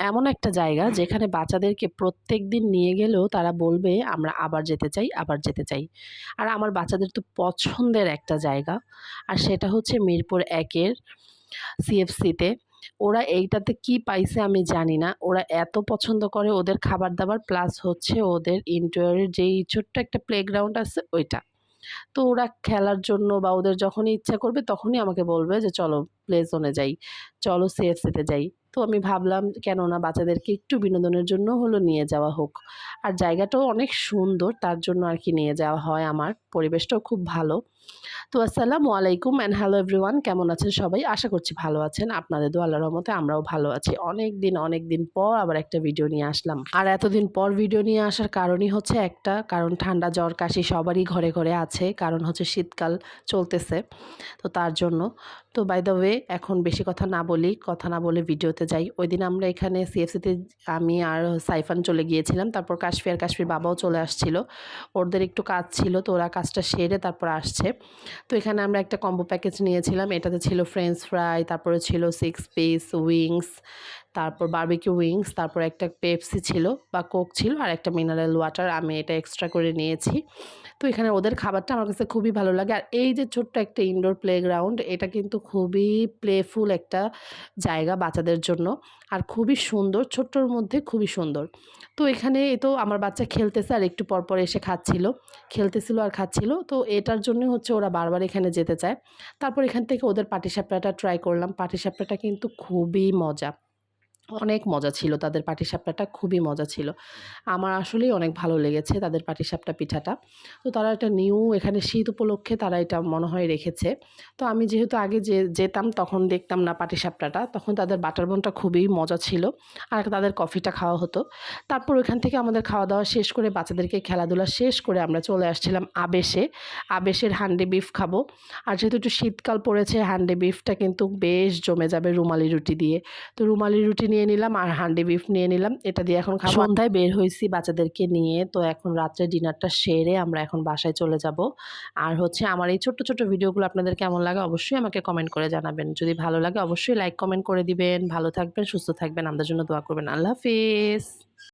এমন একটা জায়গা যেখানে বাচ্চাদেরকে প্রত্যেকদিন নিয়ে গেলেও তারা বলবে আমরা আবার যেতে চাই, আবার যেতে চাই। আর আমার বাচ্চাদের তো পছন্দের একটা জায়গা। আর সেটা হচ্ছে মিরপুর ১ এর সিএফসিতে। ওরা এইটাতে কি পাইছে আমি জানি না। ওরা এত পছন্দ করে ওদের খাবার-দাবার প্লাস হচ্ছে ওদের ইনডোরের যেই ছোট্ট একটা প্লেগ্রাউন্ড আছে ওইটা। তো ওরা খেলার জন্য বা ওদের যখনই ইচ্ছা করবে তখনই আমাকে বলবে যে, "চলো প্লে জোনে যাই, চলো সিএফসিতে যাই।" তো আমি ভাবলাম কেন না বাচ্চাদেরকে একটু বিনোদনের জন্য হলো নিয়ে যাওয়া হোক। আর জায়গাটাও অনেক সুন্দর তার জন্য আরকি নিয়ে যাওয়া হয় আমার। পরিবেশটাও খুব ভালো। তো আসসালামু আলাইকুম অ্যান্ড হ্যালো এভরিওয়ান, কেমন আছেন সবাই? আশা করছি ভালো আছেন। আপনাদের দোয়া আল্লাহর রহমতে আমরাও ভালো আছি। অনেকদিন পর আবার একটা ভিডিও নিয়ে আসলাম। আর এতদিন পর ভিডিও নিয়ে আসার কারণই হচ্ছে একটা, কারণ ঠান্ডা, জ্বর, কাশি সবারই ঘরে আছে। কারণ হচ্ছে শীতকাল চলতেছে। তো তার জন্য। তো বাই দ্য ওয়ে এখন বেশি কথা না বলে ভিডিওতে যাই। ওইদিন আমরা এখানে সিএফসিতে আমি আর সাইফান চলে গিয়েছিলাম। তারপর কাশফির বাবাও চলে আসছিল। ওদের একটু কাজ ছিল তো ওরা কাজটা সেরে তারপর আসছে। তো এখানে আমরা একটা কম্বো প্যাকেজ নিয়েছিলাম। এটাতে ছিল ফ্রেঞ্চ ফ্রাই, তারপরে ছিল 6 পিস উইংস, তারপর বারবিকিউ উইংস, তারপর একটা পেপসি ছিল বা কোক ছিল আর একটা মিনারেল ওয়াটার আমি এটা এক্সট্রা করে নিয়েছি। তো এখানে ওদের খাবারটা আমার কাছে খুবই ভালো লাগে। আর এই যে ছোট্ট একটা ইনডোর প্লেগ্রাউন্ড এটা কিন্তু খুবই প্লেফুল একটা জায়গা বাচ্চাদের জন্য। আর খুবই সুন্দর, ছোট্টর মধ্যে খুবই সুন্দর। তো এখানে তো আমার বাচ্চা খেলতেছে আর একটু পর এসে খাচ্ছিল। খেলতেছিল আর খাচ্ছিল। তো এটার জন্যই হচ্ছে ওরা বারবার এখানে যেতে চায়। তারপর এখান থেকে ওদের পাটিসাপটাটা ট্রাই করলাম। পাটিসাপটাটা কিন্তু খুবই মজা। অনেক মজা ছিল তাদের পাটিসাপটাটা খুবই মজা ছিল। আমার আসলেই অনেক ভালো লেগেছে তাদের পাটিসাপটা পিঠাটা। তো তারা একটা নিউ এখানে শীত উপলক্ষে তারা এটা মনে হয় রেখেছে। তো আমি যেহেতু আগে যেতাম তখন দেখতাম না পাটিসাপটাটা। তখন তাদের বাটার বোনটা খুবই মজা ছিল। আর তাদের কফিটা খাওয়া হতো। তারপর ওইখান থেকে আমাদের খাওয়া-দাওয়া শেষ করে বাচ্চাদেরকে খেলাধুলা শেষ করে আমরা চলে আসছিলাম আবেশে। আবেশের হান্ডি বিফ খাবো। আর যেহেতু একটু শীতকাল পড়েছে হান্ডি বিফটা কিন্তু বেশ জমে যাবে রুমালি রুটি দিয়ে। তো রুমালি রুটি নিয়ে নিলাম আর হান্ডি বিফ নিয়ে নিলাম। এটা দিয়ে এখন খাবো। সন্ধ্যায় বের হইছি বাচ্চাদেরকে নিয়ে। তো এখন রাত্রে ডিনারটা সেরে আমরা এখন বাসায় চলে যাব। আর হচ্ছে আমার এই ছোট্ট ভিডিওগুলো আপনাদের কেমন লাগে অবশ্যই আমাকে কমেন্ট করে জানাবেন। যদি ভালো লাগে অবশ্যই লাইক কমেন্ট করে দিবেন। ভালো থাকবেন, সুস্থ থাকবেন। আমাদের জন্য দোয়া করবেন। আল্লাহ হাফেজ।